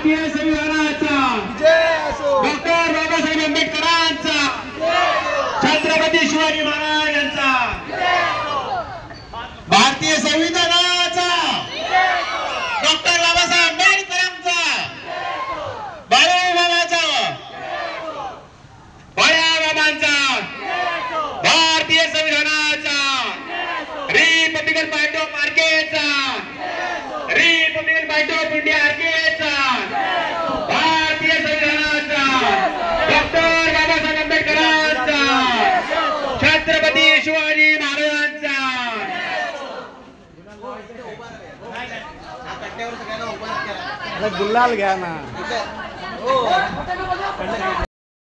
भारतीय संविधानाचा डॉक्टर बाबासाहेब आंबेडकरांचा छत्रपती शिवाजी महाराजांचा भारतीय संविधानाचा डॉक्टर बाबासाहेब आंबेडकरांचा बाळाबाबांचा बाळाबाबांचा भारतीय संविधानाचा रिपब्लिकन पार्टी ऑफ आर्केचा रिपब्लिकन पार्टी ऑफ इंडिया आर्केचा भारतीय संविधानाचा डॉक्टर बाबासाहेब आंबेडकरांचा छत्रपती शिवाजी महाराजांचा गुलाल घ्या ना.